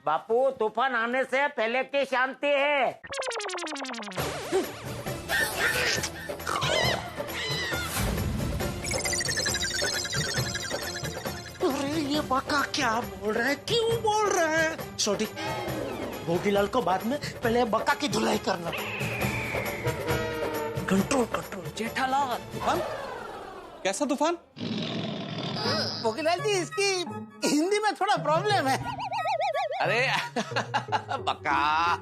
बापू, तूफान आने से पहले की शांति है। अरे ये बका क्या बोल रहा है, क्यों बोल रहा है? छोटी भोगीलाल को बाद में, पहले बका की धुलाई करना। Control control. जेठालाल। तूफान? कैसा तूफान? भोगीलाल जी, इसकी हिंदी में थोड़ा प्रॉब्लम है। अरे बका,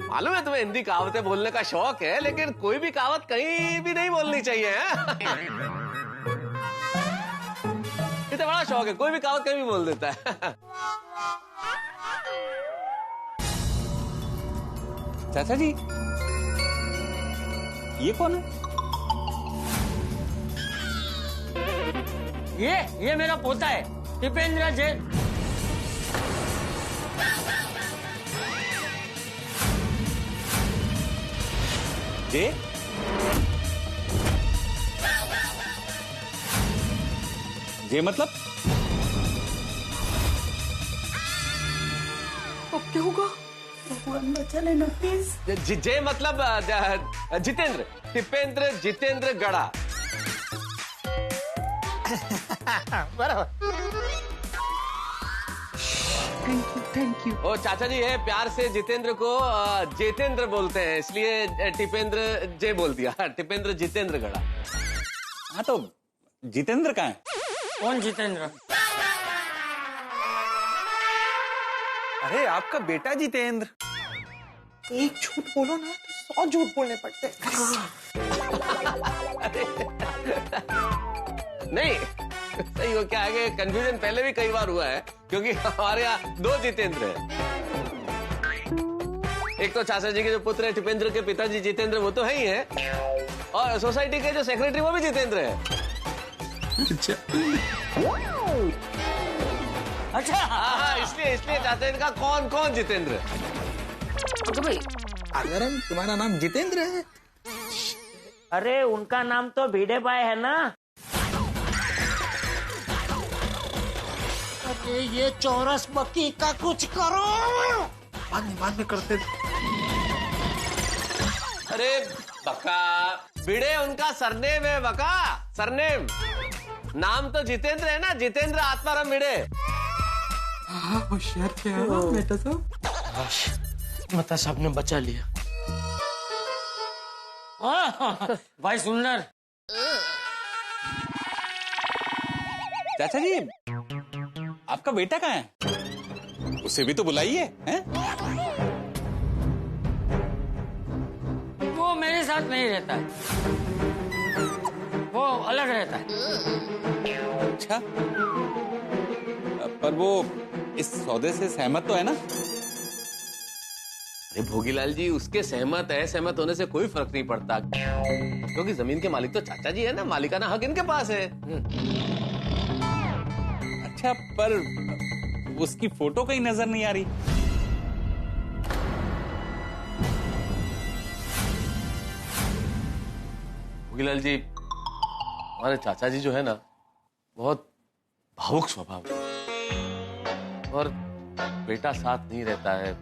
मालूम है तुम्हें हिंदी कहावतें बोलने का शौक है, लेकिन कोई भी कहावत कहीं भी नहीं बोलनी चाहिए है? इतना बड़ा शौक है, कोई भी कहावत कहीं भी बोल देता है। चाचा जी, ये कौन है? ये मेरा पोता है, दीपेंद्र जैन। जे? जे मतलब? अब क्या होगा? भगवान बचा लेना प्लीज। जे मतलब जितेंद्र, दीपेंद्र जितेंद्र गड़ा। बराबर। Thank you. ओ चाचा जी है, प्यार से जितेंद्र को जितेंद्र बोलते हैं, इसलिए टिपेंद्र जे बोल दिया। टिपेंद्र जितेंद्र गड़ा। हाँ तो जितेंद्र कहाँ है? कौन जितेंद्र? अरे आपका बेटा जितेंद्र। एक झूठ बोलो ना तो 100 झूठ बोलने पड़ते हैं। नहीं सही हो, क्या है, कंफ्यूजन पहले भी कई बार हुआ है, क्योंकि हमारे यहाँ 2 जितेंद्र हैं। एक तो चाचा जी के जो पुत्र है टिपेंद्र के पिताजी जितेंद्र, वो तो है ही है, और सोसाइटी के जो सेक्रेटरी वो भी जितेंद्र है। अच्छा हाँ, इसलिए चाचा इनका कौन जितेंद्र है। तो भाई, अगर हम तुम्हारा नाम जितेंद्र है? अरे उनका नाम तो भिड़े भाई है ना। अरे ये चौरस बकी का कुछ करो। बाद में करते। अरे बका, भिड़े उनका सरनेम है बका, सरनेम। नाम तो जितेंद्र है ना, जितेंद्र आत्माराम भिड़े। होशियार क्या है बेटा साहब। मता साहब ने बचा लिया। भाई सुंदर। चाचा जी, आपका बेटा कहाँ है? उसे भी तो बुलाइए, हैं? वो मेरे साथ नहीं रहता है, वो अलग रहता है। अच्छा, पर वो इस सौदे से सहमत तो है ना? अरे भोगीलाल जी, उसके सहमत होने से कोई फर्क नहीं पड़ता, क्योंकि जमीन के मालिक तो चाचा जी है ना, मालिकाना हक इनके पास है। अच्छा, पर उसकी फोटो कहीं नजर नहीं आ रही। भोगीलाल जी, हमारे चाचा जी जो है ना, बहुत भावुक स्वभाव है, और बेटा साथ नहीं रहता है।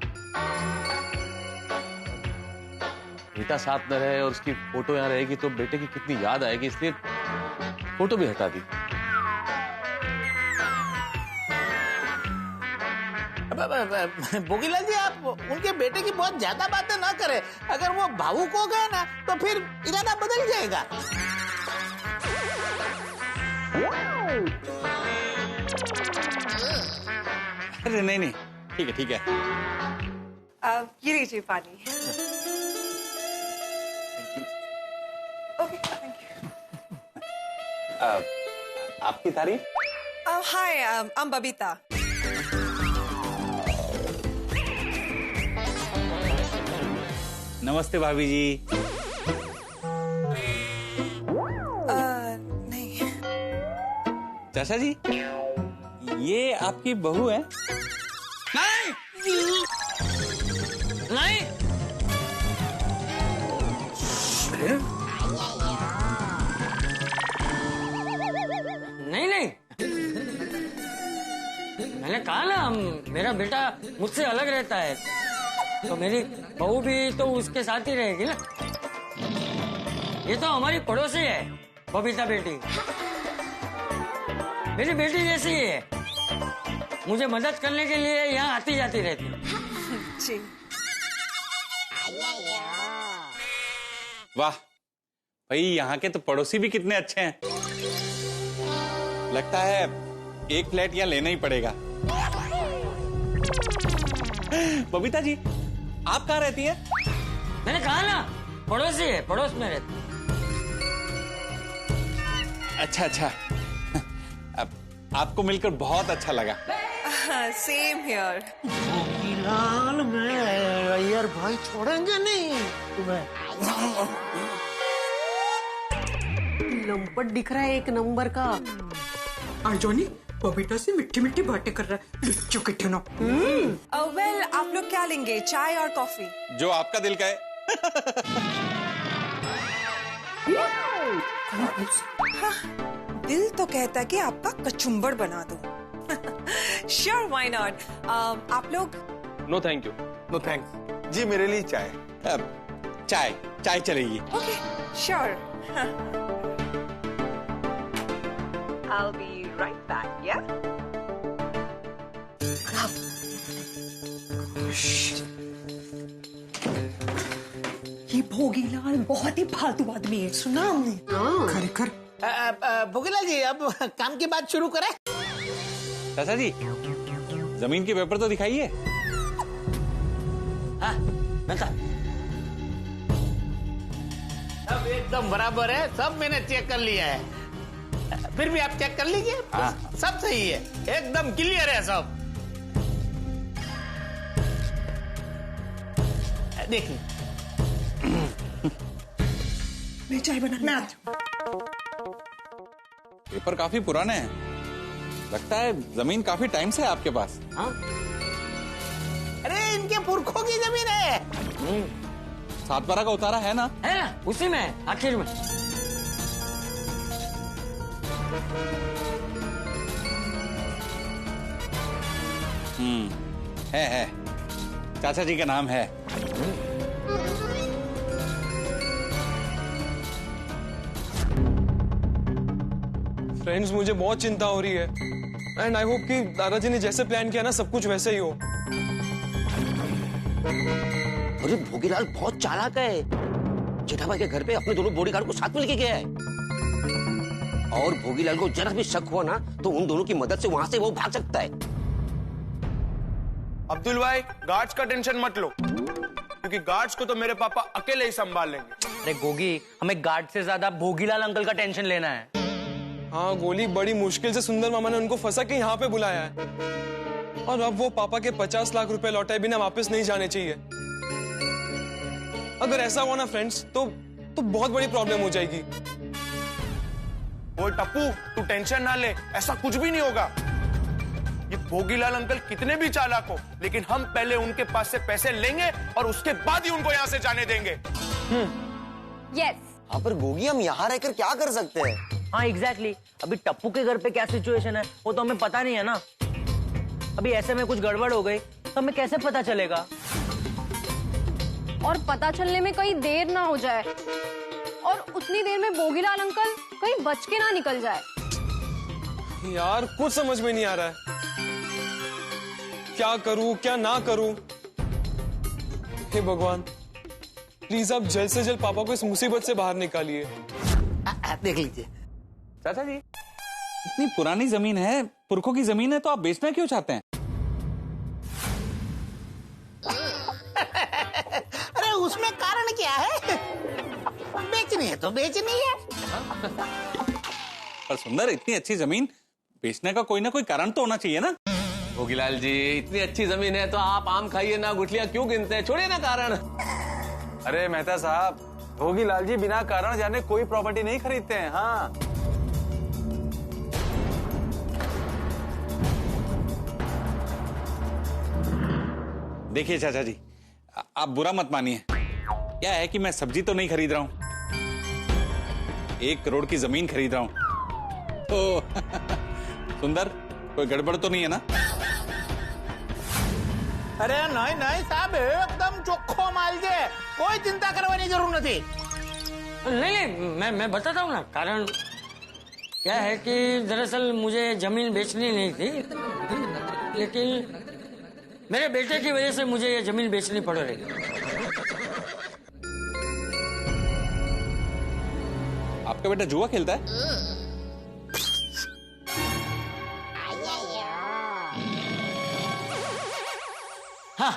बेटा साथ न रहे और उसकी फोटो यहाँ रहेगी तो बेटे की कितनी याद आएगी, इसलिए फोटो भी हटा दी। भोगीलाल जी, आप उनके बेटे की बहुत ज्यादा बातें ना करें। अगर वो भावुक हो गए ना तो फिर इरादा बदल जाएगा। अरे नहीं, ठीक है। ये लीजिए पानी। Okay, thank you. आपकी तारीफ? हाय, आई एम बबीता। नमस्ते भाभी जी। नहीं। चाचा जी, ये आपकी बहू है? नहीं, नहीं, मैंने कहा ना, मेरा बेटा मुझसे अलग रहता है, तो मेरी बहू भी तो उसके साथ ही रहेगी ना। ये तो हमारी पड़ोसी है, बबीता बेटी, मेरी बेटी जैसी ही है। मुझे मदद करने के लिए यहाँ आती जाती रहती है। जी। वाह भाई, यहाँ के तो पड़ोसी भी कितने अच्छे हैं। लगता है एक फ्लैट यहाँ लेना ही पड़ेगा। बबीता जी, आप कहाँ रहती हैं? मैंने कहा ना, पड़ोसी है, पड़ोस में रहती है। अच्छा अच्छा, अब आपको मिलकर बहुत अच्छा लगा। Same here. भोगीलाल में अय्यर भाई छोड़ेंगे नहीं तुम्हें। लंपट दिख रहा है एक नंबर का। आजोनी बबीता से मिट्टी मिट्टी बातें कर रहा है, लुच्चू के ठनो। वेल, आप लोग क्या लेंगे, चाय और कॉफी? जो आपका दिल कहे। दिल तो कहता है कि आपका कचुम्बर बना दो। Sure, why not. आप लोग? No thank you. No thanks ji, मेरे लिए चाय। चाय चाय चलेगी। Okay, sure. I'll be right back, yeah? ये भोगीलाल बहुत ही फालतू आदमी है, सुना हमने। खरेखर। भोगीलाल जी, अब काम की बात शुरू करें। चाचा जी, जमीन के पेपर तो दिखाइए। हाँ, सब एकदम बराबर है, सब मैंने चेक कर लिया है। फिर भी आप चेक कर लीजिए। सब सही है, एकदम क्लियर है सब। देखिए, मैं चाय बना। पेपर काफी पुराने हैं, लगता है जमीन काफी टाइम से है आपके पास। अरे इनके पुरखों की जमीन है। 7/12 का उतारा है ना? है ना, उसी में आखिर में। है चाचा जी का नाम है। फ्रेंड्स, मुझे बहुत चिंता हो रही है एंड आई होप कि दादाजी ने जैसे प्लान किया ना, सब कुछ वैसे ही हो। अरे भोगीलाल बहुत चालाक है। जेठाभाई के घर पे अपने दोनों बॉडीगार्ड को साथ में लेके गया है, और भोगीलाल को जरा भी शक हुआ ना तो उन दोनों की मदद से वहां से वो भाग सकता है। अब्दुल भाई, गार्ड्स का टेंशन मत लो, क्योंकि गार्ड्स को तो मेरे पापा अकेले ही संभाल लेंगे। अरे गोगी, हमें गार्ड से ज्यादा भोगीलाल अंकल का टेंशन लेना है। हाँ गोली, बड़ी मुश्किल से सुंदर मामा ने उनको फंसा के यहाँ पे बुलाया है, और अब वो पापा के 50 लाख रुपए लौटाए बिना वापस नहीं जाने चाहिए। अगर ऐसा हुआ ना फ्रेंड्स, तो बहुत बड़ी प्रॉब्लम हो जाएगी। वो टप्पू, तू टेंशन ना ले, ऐसा कुछ भी नहीं होगा। ये भोगीलाल अंकल कितने भी चालाक हो, लेकिन हम पहले उनके पास से पैसे लेंगे और उसके बाद ही उनको यहाँ से जाने देंगे। यस। हाँ, पर गोगी हम यहाँ रहकर क्या कर सकते हैं? हाँ एग्जैक्टली, अभी टप्पू के घर पे क्या सिचुएशन है वो तो हमें पता नहीं है ना। अभी ऐसे में कुछ गड़बड़ हो गई तो हमें कैसे पता चलेगा? और पता चलने में कहीं देर ना हो जाए, और उतनी देर में भोगीलाल अंकल कहीं बच के ना निकल जाए। यार कुछ समझ में नहीं आ रहा है, क्या करूं क्या ना करूं। हे भगवान, प्लीज आप जल्द से जल्द पापा को इस मुसीबत से बाहर निकालिए। देख लीजिए चाचा जी, इतनी पुरानी जमीन है, पुरखों की जमीन है, तो आप बेचना क्यों चाहते हैं? अरे उसमें कारण क्या है? बेचनी है तो बेचनी है। पर सुंदर, इतनी अच्छी जमीन बेचने का कोई ना कोई कारण तो होना चाहिए ना? भोगीलाल जी, इतनी अच्छी जमीन है तो आप आम खाइए ना, गुठलियां क्यों गिनते हैं? छोड़िए ना कारण। अरे मेहता साहब, भोगीलाल जी बिना कारण जाने कोई प्रॉपर्टी नहीं खरीदते हैं। हाँ, देखिए चाचा जी, आप बुरा मत मानिए। क्या है कि मैं सब्जी तो नहीं खरीद रहा हूं, 1 करोड़ की जमीन खरीद रहा हूं। तो सुंदर, कोई गड़बड़ तो नहीं है ना? અરે નહીં નહીં સાહેબ, એકદમ ચોખ્ખો માલ છે, કોઈ ચિંતા કરવાની જરૂર નથી. नहीं नहीं मैं बताता हूँ ना कारण क्या है कि दरअसल मुझे जमीन बेचनी नहीं थी, लेकिन मेरे बेटे की वजह से मुझे ये जमीन बेचनी पड़ रही. आपका बेटा जुआ खेलता है? हाँ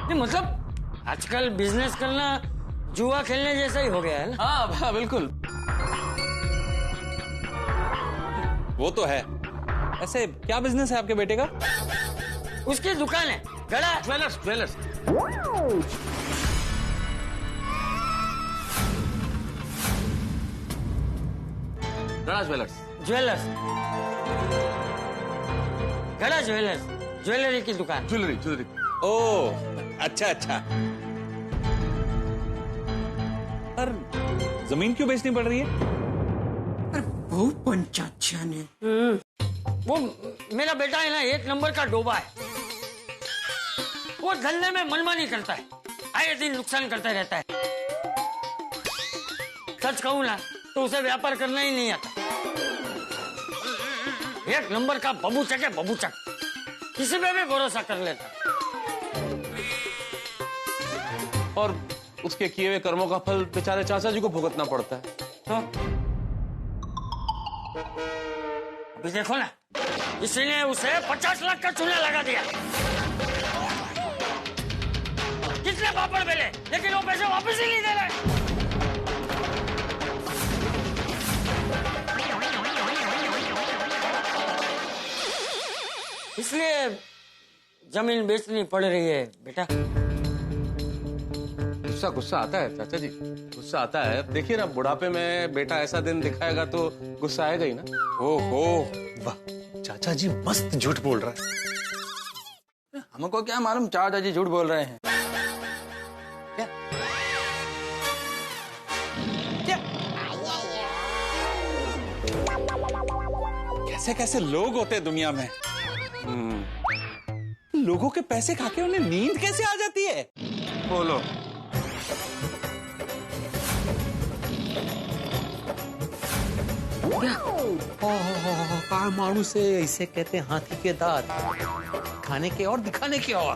नहीं, मतलब आजकल बिजनेस करना जुआ खेलने जैसा ही हो गया है ना. हाँ बिल्कुल. वो तो है. ऐसे क्या बिजनेस है आपके बेटे का? उसकी दुकान है गड़ा ज्वेलर्स ज्वेलर्स. गड़ा ज्वेलर्स. ज्वेलर्स गड़ा ज्वेलर्स, ज्वेलरी की दुकान. Jewellery jewellery. ओह अच्छा अच्छा. पर जमीन क्यों बेचनी पड़ रही है? बहु पंचाचा ने वो मेरा बेटा है ना, एक नंबर का डोबा है. वो धंधे में मनमानी करता है, आए दिन नुकसान करता रहता है. सच कहूं ना तो उसे व्यापार करना ही नहीं आता. एक नंबर का बबूचक है, बबूचक. किसी पे भी भरोसा कर लेता. और उसके किए हुए कर्मों का फल बेचारे चाचा जी को भुगतना पड़ता है. हाँ? अभी देखो ना, इसीलिए उसे 50 लाख का चूना लगा दिया. कितने पापड़ बेले, लेकिन वो पैसे वापस ही नहीं दे रहे. इसलिए जमीन बेचनी पड़ रही है बेटा. गुस्सा गुस्सा आता है चाचा जी, गुस्सा आता है. अब देखिए ना, बुढ़ापे में बेटा ऐसा दिन दिखाएगा तो गुस्सा आएगा ही ना. ओहो वाह, चाचा जी मस्त झूठ बोल रहा है. हमको क्या मालूम चाचा जी झूठ बोल रहे हैं. कैसे कैसे लोग होते हैं दुनिया में. लोगों के पैसे खा के उन्हें नींद कैसे आ जाती है? बोलो. काय माणूस है, इसे कहते हैं हाथी के दांत, खाने के और दिखाने के और.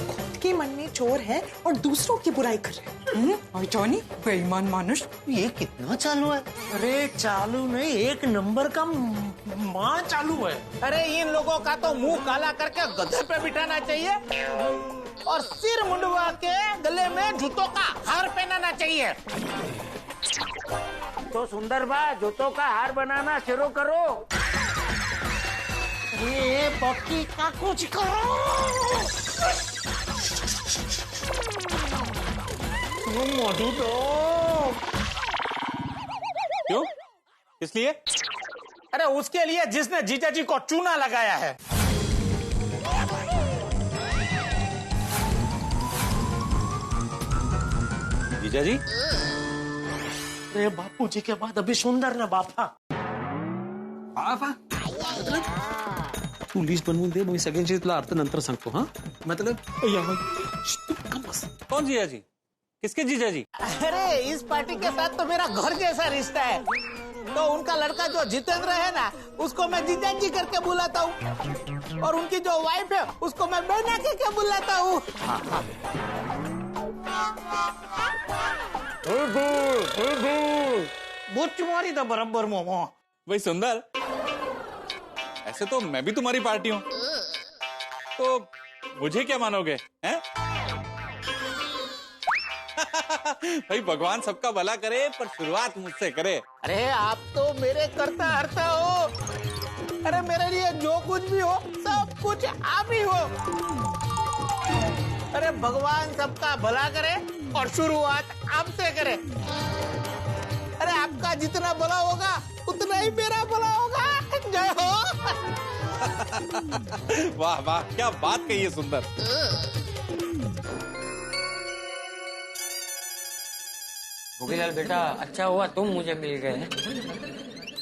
खुद के मन में चोर है और दूसरों की बुराई कर रहे हैं. और जॉनी बेईमान मानुष. ये कितना चालू है. अरे चालू नहीं, एक नंबर का माँ चालू है. अरे इन लोगों का तो मुंह काला करके गधे पे बिठाना चाहिए और सिर मुंडवा के गले में जूतों का हार पहनाना चाहिए. तो सुंदर बा, जूतों का हार बनाना शुरू करो. ये बाकी का कुछ करो. मधु दो. क्यों? किस लिए? अरे उसके लिए जिसने जीजा जी को चूना लगाया है. जीजा जी? अरे बापू जी के बाद अभी सुंदर ना बापा. तू लिस्ट बनवून दे, मग सगळ्यांची तुला अर्थ नंतर सांगतो. हा मतलब कौन जीजा जी? किसके जीजा जी? अरे इस पार्टी के साथ तो मेरा घर जैसा रिश्ता है. तो उनका लड़का जो जितेंद्र है ना, उसको मैं जीजा जी करके बुलाता हूँ, और उनकी जो वाइफ है उसको मैं बहना करके बुलाता हूँ. बुच्चमारी था बराबर मोमो. भाई सुंदर, ऐसे तो मैं भी तुम्हारी पार्टी हूँ, तो मुझे क्या मानोगे? हैं? भाई भगवान सबका भला करे, पर शुरुआत मुझसे करे. अरे आप तो मेरे करता हरता हो. अरे मेरे लिए जो कुछ भी हो सब कुछ आप ही हो. अरे भगवान सबका भला करे और शुरुआत आपसे करे. अरे आपका जितना भला होगा उतना ही मेरा भला होगा. जय हो. वाह वाह, क्या बात कही है सुंदर. भोगीलाल बेटा, अच्छा हुआ तुम मुझे मिल गए हैं,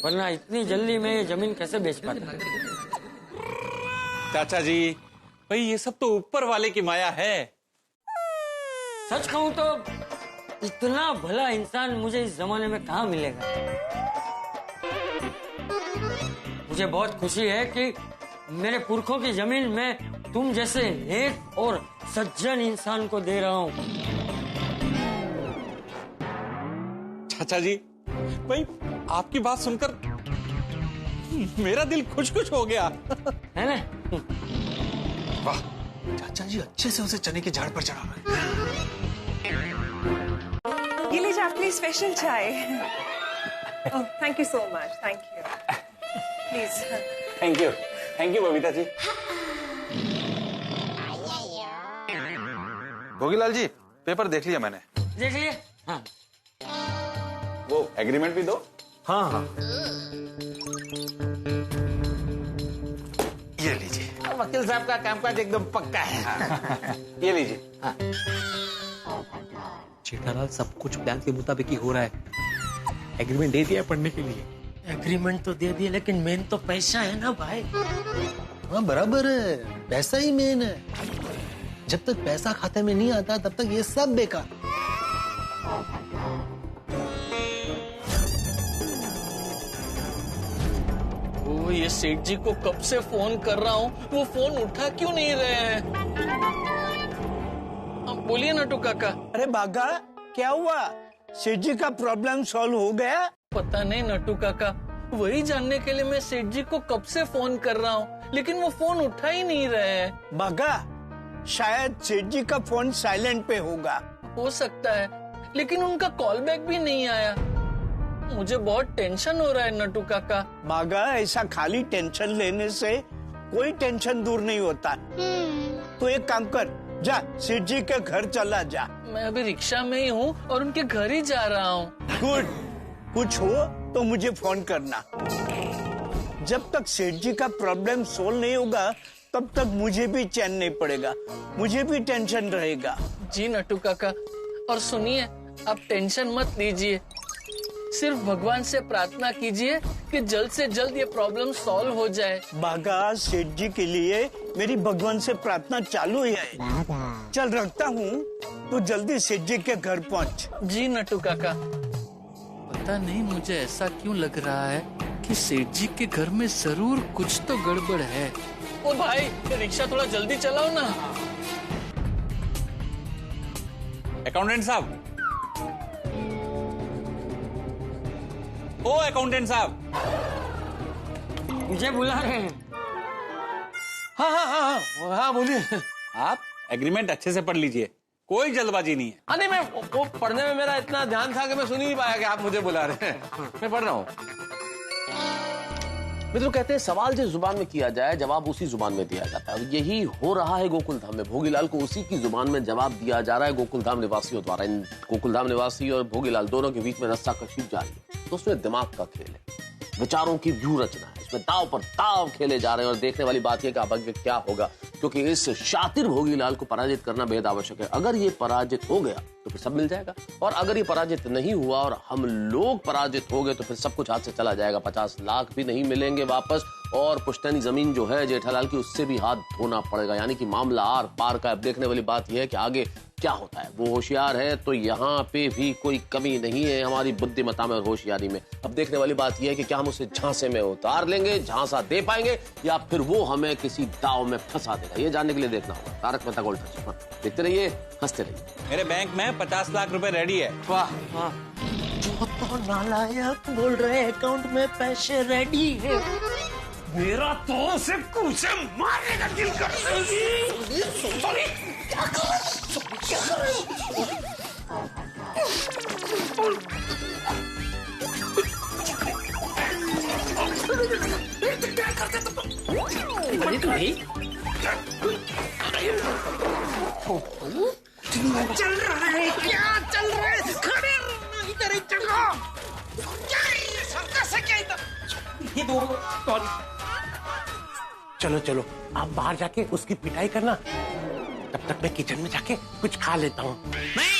वरना इतनी जल्दी मैं ये जमीन कैसे बेच पाता। चाचा जी, भाई ये सब तो ऊपर वाले की माया है। सच कहूं तो इतना भला इंसान मुझे इस जमाने में कहाँ मिलेगा। मुझे बहुत खुशी है कि मेरे पुरखों की जमीन मैं तुम जैसे नेक और सज्जन इंसान को दे रहा हूँ। चाचा जी, भाई आपकी बात सुनकर मेरा दिल खुश खुश हो गया है ना? वाह, चाचा जी अच्छे से उसे चने के झाड़ पर चढ़ा रहे हैं। ये लीजिए आपके स्पेशल चाय। Thank you so much, thank you. Please. Thank you Babita ji. Bhogilal ji, paper देख लिया मैंने। देख लिया? हाँ। वो एग्रीमेंट भी दो। हाँ हाँ, ये लीजिए। वकील साहब का कामकाज एकदम पक्का है। ये लीजिए। जेठालाल, सब कुछ प्लान के मुताबिक ही हो रहा है। एग्रीमेंट दे दिया पढ़ने के लिए। एग्रीमेंट तो दे दिया, लेकिन मेन तो पैसा है ना भाई। हाँ बराबर है, पैसा ही मेन है। जब तक पैसा खाते में नहीं आता तब तक ये सब बेकार। वो ये सेठ जी को कब से फोन कर रहा हूँ, वो फोन उठा क्यों नहीं रहे हैं? बोलिए नटू काका। अरे बागा, क्या हुआ? सेठ जी का प्रॉब्लम सॉल्व हो गया? पता नहीं नटू काका, वही जानने के लिए मैं सेठ जी को कब से फोन कर रहा हूँ, लेकिन वो फोन उठा ही नहीं रहे हैं। बागा, शायद सेठ जी का फोन साइलेंट पे होगा। हो सकता है, लेकिन उनका कॉल बैक भी नहीं आया। मुझे बहुत टेंशन हो रहा है नटू काका। बागा, ऐसा खाली टेंशन लेने से कोई टेंशन दूर नहीं होता। तो एक काम कर, जा सेठ जी के घर चला जा। मैं अभी रिक्शा में ही हूँ और उनके घर ही जा रहा हूँ। गुड, कुछ हो तो मुझे फोन करना। जब तक सेठ जी का प्रॉब्लम सोल्व नहीं होगा तब तक मुझे भी चैन नहीं पड़ेगा, मुझे भी टेंशन रहेगा। जी नटू काका, और सुनिए, आप टेंशन मत लीजिए, सिर्फ भगवान से प्रार्थना कीजिए कि जल्द से जल्द ये प्रॉब्लम सॉल्व हो जाए। बागा, सेठ जी के लिए मेरी भगवान से प्रार्थना चालू ही है। चल रखता हूँ, तो जल्दी सेठ जी के घर पहुँच। जी नटू काका। पता नहीं मुझे ऐसा क्यों लग रहा है कि सेठ जी के घर में जरूर कुछ तो गड़बड़ है। ओ भाई, रिक्शा थोड़ा जल्दी चलाओ ना। अकाउंटेंट साहब, ओ अकाउंटेंट साहब, मुझे बुला रहे हैं। हाँ हाँ हाँ हाँ, हाँ बोलिए। आप एग्रीमेंट अच्छे से पढ़ लीजिए, कोई जल्दबाजी नहीं है। हाँ नहीं, मैं वो पढ़ने में मेरा इतना ध्यान था कि मैं सुन ही नहीं पाया कि आप मुझे बुला रहे हैं। मैं पढ़ रहा हूँ। मित्रों, कहते हैं सवाल जिस जुबान में किया जाए जवाब उसी जुबान में दिया जाता है। यही हो रहा है गोकुल धाम में। भोगीलाल को उसी की जुबान में जवाब दिया जा रहा है गोकुल धाम निवासियों द्वारा। इन गोकुल धाम निवासी और भोगीलाल दोनों के बीच में रस्साकशी जारी है। तो उसमें दिमाग का खेल है, विचारों की व्यूह रचना है, इसमें दाव पर दाव खेले जा रहे हैं। और देखने वाली बात यह कि अब आगे क्या होगा, क्योंकि इस शातिर भोगीलाल को पराजित करना बेहद आवश्यक है। अगर ये पराजित हो गया तो फिर सब मिल जाएगा, और अगर ये पराजित नहीं हुआ और हम लोग पराजित हो गए तो फिर सब कुछ हाथ से चला जाएगा। 50 लाख भी नहीं मिलेंगे वापस, और पुश्तैनी जमीन जो है जेठालाल की, उससे भी हाथ धोना पड़ेगा। यानी कि मामला आर पार का। अब देखने वाली बात यह है कि आगे क्या होता है। वो होशियार है तो यहाँ पे भी कोई कमी नहीं है हमारी बुद्धिमत्ता में और होशियारी में। अब देखने वाली बात यह है कि क्या हम उसे झांसे में उतार लेंगे, झांसा दे पाएंगे, या फिर वो हमें किसी दाव में फंसा देगा। ये जानने के लिए देखना होगा तारक मेहता का उल्टा चश्मा। देखते रहिए, हंसते रहिए। मेरे बैंक में 50 लाख रुपए रेडी है। वाह, जो तो नालायक बोल रहे अकाउंट में पैसे रेडी है। मेरा तो उसे कुछ मारने का दिल कर रही। क्या कर चल रहा है, क्या चल रहा है? खड़े रहना इधर ही जगह। क्या है ये सर्कस है क्या इधर? ये दो चलो चलो, आप बाहर जाके उसकी पिटाई करना, तब तक मैं किचन में जाके कुछ खा लेता हूँ। नहीं,